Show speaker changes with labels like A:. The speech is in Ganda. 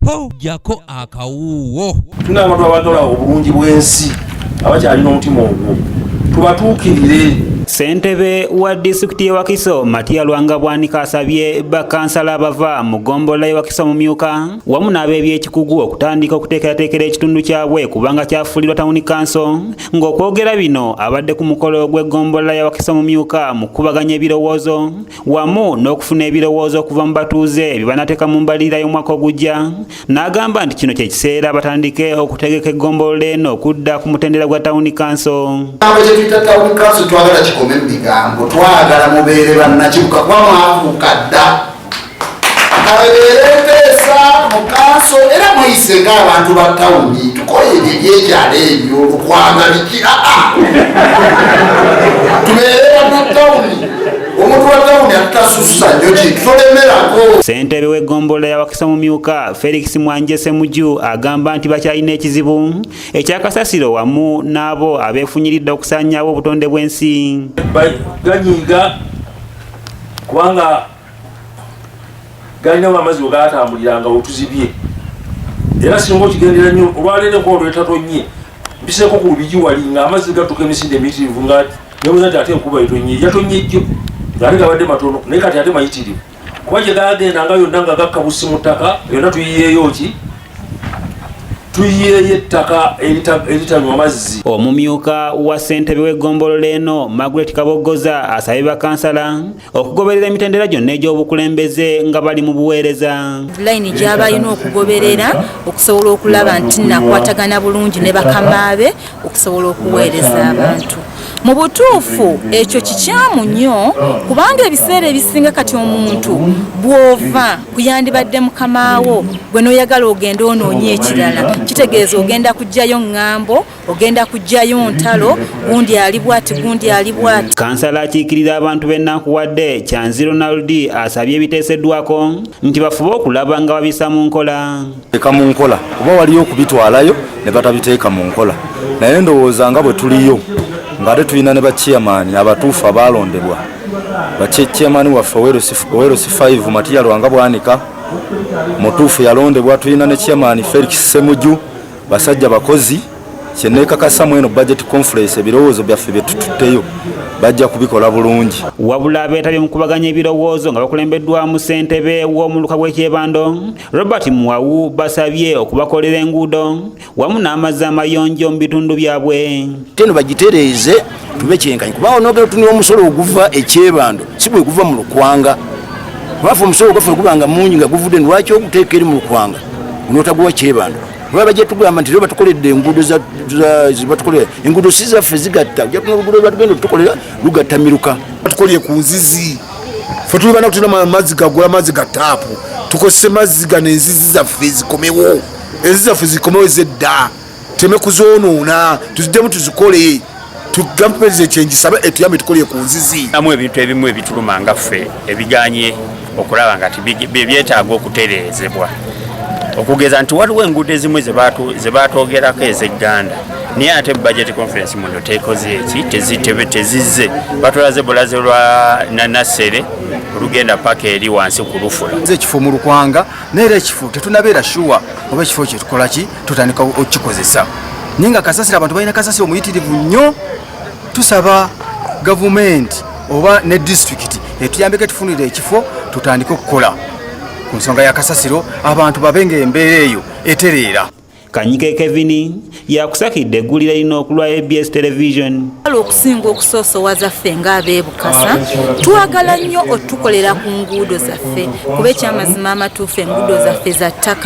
A: po jako akawuwo.
B: Tuna abantu abagala obulungi bw'ensi abakyalina omutima ogwo tubatuukirire.
C: Ssentebe wa disitulikiti y'e Wakiso Matiya Lwangabwanika asabye bakansala abava mu ggombolola y'e Wakiso mumyuka wamu n'ab'ebyekikugu okutandika okuteekerateekera ekitundu kyabwe kubanga kyafuulirwa tawuni kanso, ng'okwogera bino abadde ku mukolo gw'eggombolola y'e Wakiso mumyuka mu kukubaganya ebirowoozo wamu n'okufuna ebirowoozo okuva mu batuuze bye banateeka mu mbalirira y'omwaka ogujja. N'agamba nti kino kye kiseera batandike okutegeka eggombolola eno okudda ku mutendera gwa tawuni kanso.
D: Kome bigambo twagala mubeere bannakibuga kwamwafuuka dda abeerepesa mukanso era mwise ng'abantu ba tawuni tukoyere ebyekyalo ebyo okwagaliki tubeere bannatawuni omuntu wa tawuni atutasusa nnyo ki tutolemerako.
C: Ssentebe w'eggombolola ya Wakiso mumyuka Felix Mwanje Ssemujju agamba nti bakyalina ekizibu ekyakasasiro wamu n'abo abeefunyiridde okusaanyaawo obutonde bw'ensi.
B: Ganyiga kubanga galina amazzi bwe gaatambuliranga otuzibye era singa okigendera nnyo olwaleero olwetatonye mpiseeko ku lubigi wali nga amazzi gatuuka emisinde emitirivu nga nebuuza nti ate enkuba etonye yatonye ejjo ate gabadde matono naye kati ate mayitirivu kuba gye gagendanga yonna nga gakka busi mu ttaka yonna tuyiyeeyo ki tuyiyeeyo ettaka eritanywa mazzi.
C: Omumyuka wa ssentebe w'eggombolola eno Margaret Kabogoza asabye bakansala okugoberera emitendera gyonna egy'obukulembeze nga bali mu buweereza.
E: Layini gy'abalina okugoberera okusobola okulaba nti nakwatagana bulungi ne bakamaabe okusobola okuweereza abantu. Mu butuufu ekyo kikyamu nnyo kubanga ebiseera ebisinga kati omuntu bw'ova kuyandibadde mukamaawo gwe n'oyagala ogenda onoonye ekirala kitegeeza ogenda kujjayo ŋŋambo ogenda kujjayo ntalo gundi ali bw'ati gundi ali bw'ati.
C: Kansala akiikirira abantu b'ennakuwadde Kyanzi Ronald asabye ebiteeseddwako nti bafube okulaba nga babisa mu nkola.
F: Teeka mu nkola oba waliyo okubitwalayo ne batabiteeka mu nkola naye ndowooza nga bwe tuliyo ng'ate tulina ne bachairman abatuufu abaalondebwa bachairman waffe Owerosi 5 Matiya Lwangabwanika mutuufu yalondebwa, tulina ne chairman Felix Ssemujju basajja bakozi kyenneekakasa mu eno budget conference ebirowoozo byaffe bye tututteyo bajja kubikola bulungi.
C: Wabula abeetabye mu kubaganya ebirowoozo nga bakulembeddwamu ssentebe w'omuluka gw'ekyebando Robert Muwawu basabye okubakolera enguudo wamu n'amazzi amayonjo mu bitundu byabwe.
G: Teno bagitereeze tube kyenkanyi kuba onoogera tunira omusolo oguva ekyebando si bwe guva mu Lukwanga wafu omusolo gwaffe gubanga mungi nga guvudde lwaki okuteeka eri mu Lukwanga n'otaguwa kyebando baba bajja tugamba nti batukoledde enguudo zibatukolera enguudo si zaffe zigatta ojja tuna oluguudo lwatugenda tutukolera lugatta miruka
H: batukolye ku nzizi ffe tuli bana kutuna amazzi gagula amazzi ga taapu tukozese mazzi gano enzizi zaffe zikomewo enzizi zaffe zikomewo ez'edda teme kuzoonoona tuziddemu tuzikole tugampereze kyengisaba etuyambe tukolye ku nzizi
I: namu ebintu ebimu ebituluma nga ffe ebiganye okulaba nga byetaaga okutereezebwa okugeza nti waliwo enguudo ezimu ze baatwogerako ez'egganda naye ate budget conference muno teekoze eki tezizze batulaze bulaze lwa Nassere olugenda paka eri wansi ku Lufula
F: ekifo mu Lukwanga neera ekifo tetunabeera shuwa oba ekifo kye tukola ki tutandika okukikozesa naye nga kasasiro abantu balina kasasiro omuyitirivu nnyo. Tusaba gavumenti oba ne disitulikiti etuyambeko tufunire ekifo tutandike okukola ku nsonga ya kasasiro abantu babenga embeera eyo etereera.
C: Kanyike Kevin yakusakidde eggulira lino okulwa ABS Television.
E: Okusinga okusoosowaza ffe ng'abeebukasa twagala nnyo otukolera ku nguudo zaffe kuba ekyamazima amatuufu enguudo zaffe za ttaka